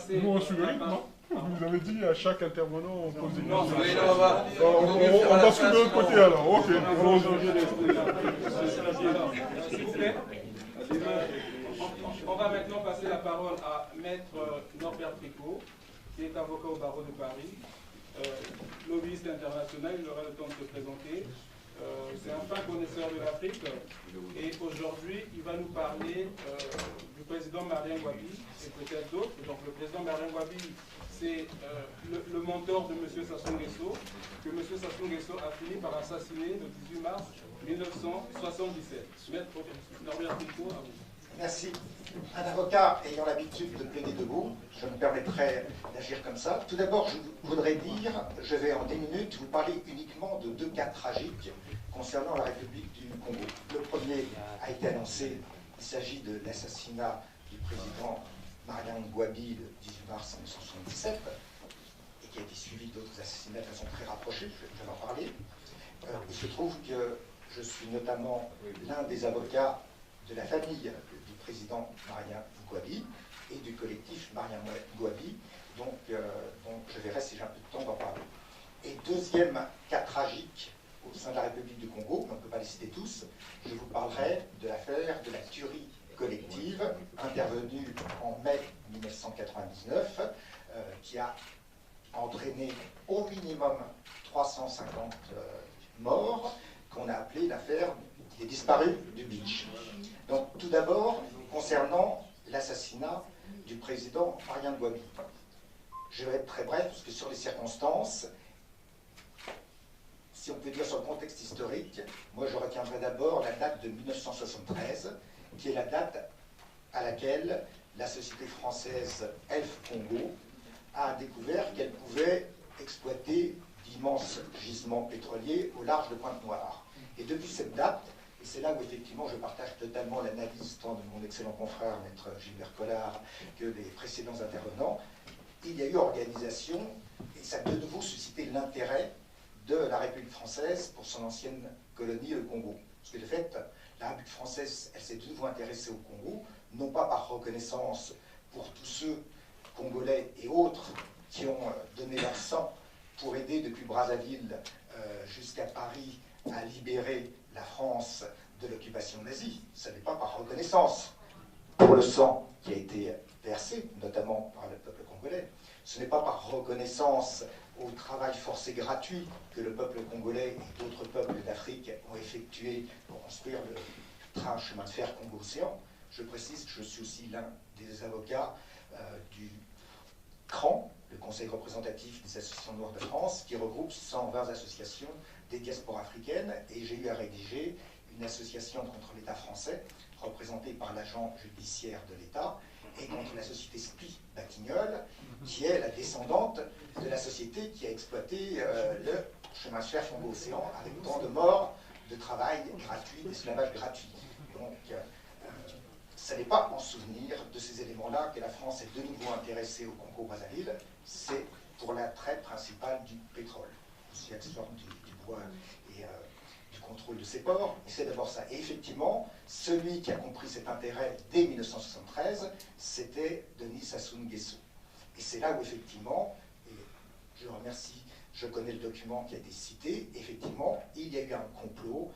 passer... Nous, on suit le rythme, non? Vous avez dit à chaque intervenant, on pose des questions. Non, On va suivre de l'autre côté alors. Ok, s'il vous plaît. On va maintenant passer la parole à Maître Norbert Tricot, qui est avocat au barreau de Paris, lobbyiste international, il aura le temps de se présenter. C'est un fin connaisseur de l'Afrique et aujourd'hui il va nous parler du président Marien Gouabi et peut-être d'autres. Donc le président Marien Gouabi, c'est le mentor de M. Sassou Nguesso, que M. Sassou Nguesso a fini par assassiner le 18 mars 1977. Maître Norbert Tricot, à vous. Merci. Un avocat ayant l'habitude de plaider debout, je me permettrai d'agir comme ça. Tout d'abord, je voudrais dire, je vais en 10 minutes vous parler uniquement de 2 cas tragiques concernant la République du Congo. Le premier a été annoncé, il s'agit de l'assassinat du président Marien Gouabi le 18 mars 1977, et qui a été suivi d'autres assassinats de façon très rapprochée, je vais en parler. Il se trouve que je suis notamment l'un des avocats de la famille du président Marien Gouabi et du collectif Marien Gouabi, donc je verrai si j'ai un peu de temps d'en parler. Et deuxième cas tragique au sein de la République du Congo, on ne peut pas les citer tous, je vous parlerai de l'affaire de la tuerie collective intervenue en mai 1999, qui a entraîné au minimum 350 morts, qu'on a appelé l'affaire des disparus du Beach. Donc tout d'abord, concernant l'assassinat du président Marien Gouabi. Je vais être très bref, parce que sur les circonstances, si on peut dire sur le contexte historique, moi je retiendrai d'abord la date de 1973, qui est la date à laquelle la société française Elf Congo a découvert qu'elle pouvait exploiter d'immenses gisements pétroliers au large de Pointe-Noire. Et depuis cette date, et c'est là où effectivement je partage totalement l'analyse tant de mon excellent confrère, maître Gilbert Collard, que des précédents intervenants, il y a eu organisation, et ça a de nouveau suscité l'intérêt de la République française pour son ancienne colonie, le Congo. Parce que de fait, la République française, elle s'est de nouveau intéressée au Congo, non pas par reconnaissance pour tous ceux, Congolais et autres, qui ont donné leur sang pour aider depuis Brazzaville jusqu'à Paris à libérer la France de l'occupation nazie. Ce n'est pas par reconnaissance pour le sang qui a été versé, notamment par le peuple congolais. Ce n'est pas par reconnaissance au travail forcé gratuit que le peuple congolais et d'autres peuples d'Afrique ont effectué pour construire le train chemin de fer Congo-Océan. Je précise que je suis aussi l'un des avocats du CRAN, le Conseil représentatif des associations noires de France, qui regroupe 120 associations des diasporas africaines, et j'ai eu à rédiger une association contre l'État français, représentée par l'agent judiciaire de l'État, et contre la société SPI Batignolles, qui est la descendante de la société qui a exploité le chemin de fer Congo-Océan, avec tant de morts, de travail gratuit, d'esclavage gratuit. Donc, ce n'est pas en souvenir de ces éléments-là que la France est de nouveau intéressée au Congo-Brazzaville, c'est pour l'attrait principal du pétrole, aussi accessoirement du bois et du contrôle de ces ports. Et c'est d'abord ça. Et effectivement, celui qui a compris cet intérêt dès 1973, c'était Denis Sassou Nguesso. Et c'est là où effectivement, et je remercie, je connais le document qui a été cité, effectivement, il y a eu un complot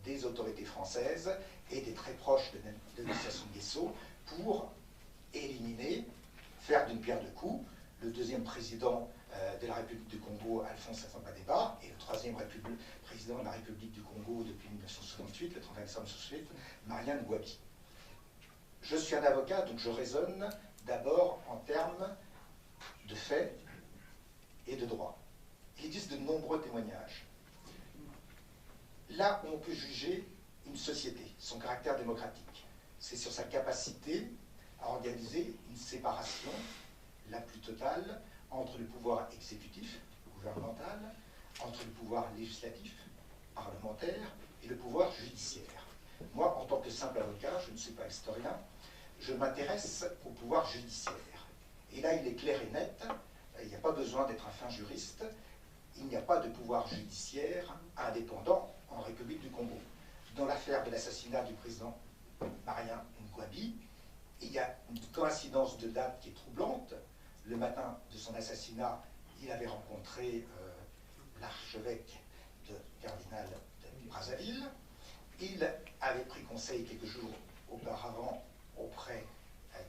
des autorités françaises et des très proches de Denis Sassou Nguesso pour éliminer, faire d'une pierre deux coups, le deuxième président de la République du Congo, Alphonse Assamba-Deba, et le troisième président de la République du Congo depuis 1968, le 31 décembre 1968, Marien Gouabi. Je suis un avocat, donc je raisonne d'abord en termes de faits et de droit. Il existe de nombreux témoignages. Là où on peut juger une société, son caractère démocratique, c'est sur sa capacité à organiser une séparation la plus totale entre le pouvoir exécutif, gouvernemental, entre le pouvoir législatif, parlementaire, et le pouvoir judiciaire. Moi, en tant que simple avocat, je ne suis pas historien, je m'intéresse au pouvoir judiciaire. Et là, il est clair et net, il n'y a pas besoin d'être un fin juriste, il n'y a pas de pouvoir judiciaire indépendant en République du Congo. Dans l'affaire de l'assassinat du président Marien Gouabi, il y a une coïncidence de date qui est troublante. le matin de son assassinat, il avait rencontré l'archevêque de cardinal de Brazzaville. Il avait pris conseil quelques jours auparavant auprès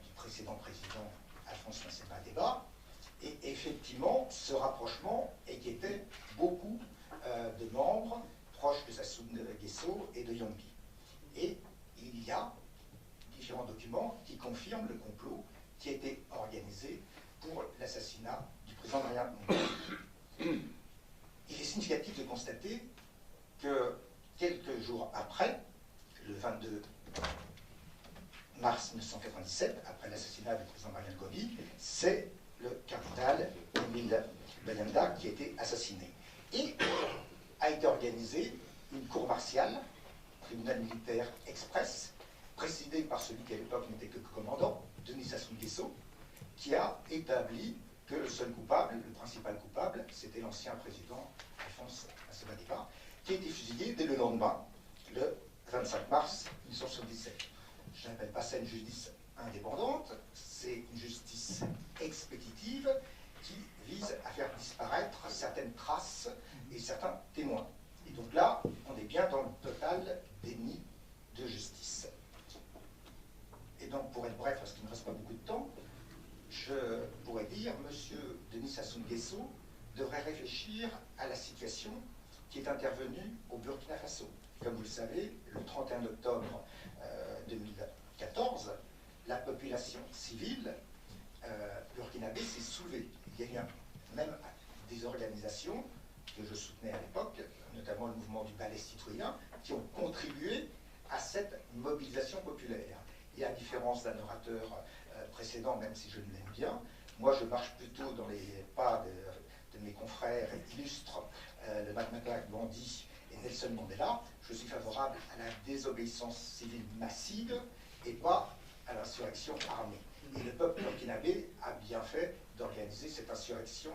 du précédent président Alphonse Masséna Débat. Et effectivement, ce rapprochement inquiétait beaucoup de membres proches de Sassou Nguesso et de Yonggi. Et il y a différents documents qui confirment le complot qui a été organisé pour l'assassinat du président Maria Ngouabi. Il est significatif de constater que quelques jours après, le 22 mars 1997, après l'assassinat du président Maria Ngouabi, c'est le cardinal Émile Bayanda qui a été assassiné. Et a été organisée une cour martiale, tribunal militaire express, présidé par celui qui à l'époque n'était que commandant, Denis Sassou Nguesso, qui a établi que le seul coupable, le principal coupable, c'était l'ancien président Alphonse Masséna Débat, qui a été fusillé dès le lendemain, le 25 mars 1977. Je n'appelle pas ça une justice indépendante, c'est une justice expéditive qui vise à faire disparaître certaines traces et certains témoins. Et donc là, on est bien dans le total déni de justice. Et donc, pour être bref, parce qu'il ne me reste pas beaucoup de temps, je pourrais dire, M. Denis Sassou Nguesso devrait réfléchir à la situation qui est intervenue au Burkina Faso. Comme vous le savez, le 31 octobre 2014, la population civile burkinabé s'est soulevée. Il y a eu même des organisations que je soutenais à l'époque, notamment le mouvement du ballet citoyen, qui ont contribué à cette mobilisation populaire. Et à différence d'un orateur précédent, même si je ne l'aime bien, moi je marche plutôt dans les pas de mes confrères illustres, le Mahatma Gandhi et Nelson Mandela. Je suis favorable à la désobéissance civile massive et pas à l'insurrection armée. Et le peuple burkinabé a bien fait d'organiser cette insurrection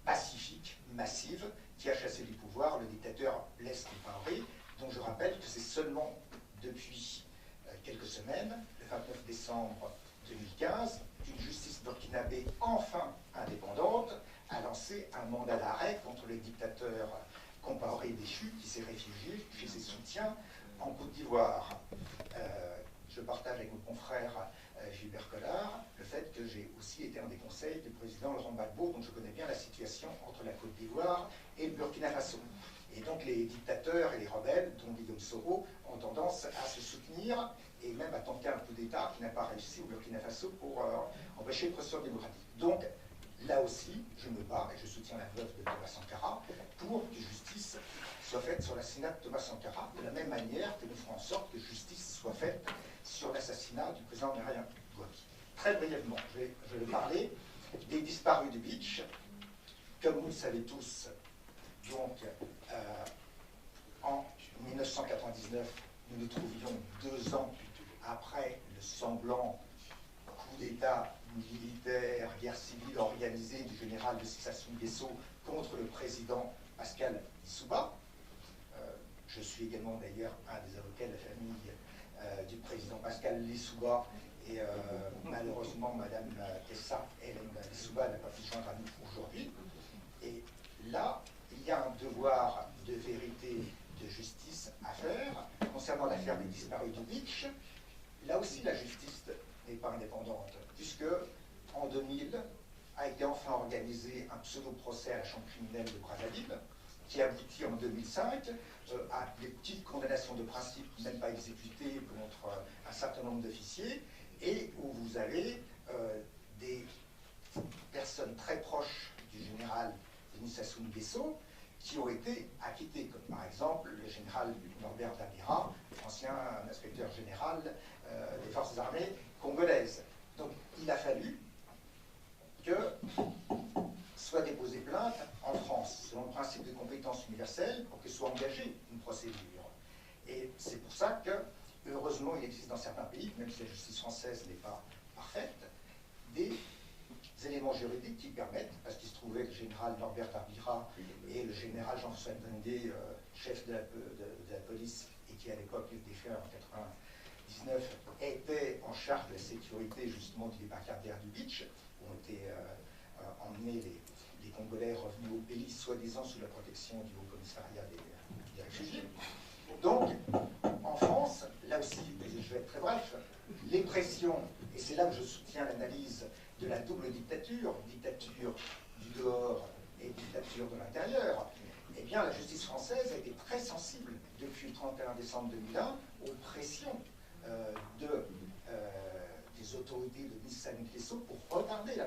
pacifique, massive, qui a chassé du pouvoir le dictateur Blaise Compaoré, dont je rappelle que c'est seulement depuis quelques semaines, le 29 décembre 2015, qu'une justice burkinabé enfin indépendante a lancé un mandat d'arrêt contre le dictateur Compaoré déchu qui s'est réfugié chez ses soutiens en Côte d'Ivoire. Je partage avec mon confrère Gilbert Collard le fait que j'ai aussi été un des conseils du président Laurent Gbagbo, donc je connais bien la situation entre la Côte d'Ivoire et le Burkina Faso. Et donc les dictateurs et les rebelles, dont Guillaume Soro, ont tendance à se soutenir et même à tenter un coup d'État qui n'a pas réussi au Burkina Faso pour empêcher le processus démocratique. Donc là aussi, je me bats et je soutiens la veuve de Thomas Sankara pour que justice soit faite sur l'assassinat de Thomas Sankara, de la même manière que nous ferons en sorte que justice soit faite sur l'assassinat du président Maria Ngouabi. Très brièvement, je vais parler des disparus du beach. Comme vous le savez tous, donc en 1999, nous nous trouvions 2 ans après le sanglant coup d'État militaire, guerre civile organisée du général de Sassou Nguesso contre le président Pascal Lissouba. Je suis également d'ailleurs un des avocats de la famille du président Pascal Lissouba et malheureusement Madame Tessa Hélène Lissouba n'a pas pu se joindre à nous aujourd'hui. Et là, il y a un devoir de vérité, de justice à faire. Concernant l'affaire des disparus du beach, là aussi la justice n'est pas indépendante, puisque en 2000 a été enfin organisé un pseudo-procès à la chambre criminelle de Brazzaville, qui aboutit en 2005 à des petites condamnations de principe, même pas exécutées, contre un certain nombre d'officiers, et où vous avez des personnes très proches du général Denis Sassou Nguesso qui ont été acquittés, comme par exemple le général Norbert Dabira, ancien inspecteur général des forces armées congolaises. Donc il a fallu que soit déposée plainte en France, selon le principe de compétence universelle, pour que soit engagée une procédure. Et c'est pour ça que, heureusement, il existe dans certains pays, même si la justice française n'est pas parfaite, des éléments juridiques qui permettent, parce qu'il se trouvait que le général Norbert Dabira et le général Jean-François Ndongue, chef de la police, et qui à l'époque était fait en 1999, étaient en charge de la sécurité justement du débarcadère du beach, ont été congolais revenus au pays, soi-disant sous la protection du Haut-Commissariat des réfugiés. Donc, en France, là aussi, je vais être très bref, les pressions, et c'est là que je soutiens l'analyse de la double dictature, dictature du dehors et dictature de l'intérieur, eh bien, la justice française a été très sensible depuis le 31 décembre 2001 aux pressions des autorités de Nice-Saint-Nicolas pour retarder la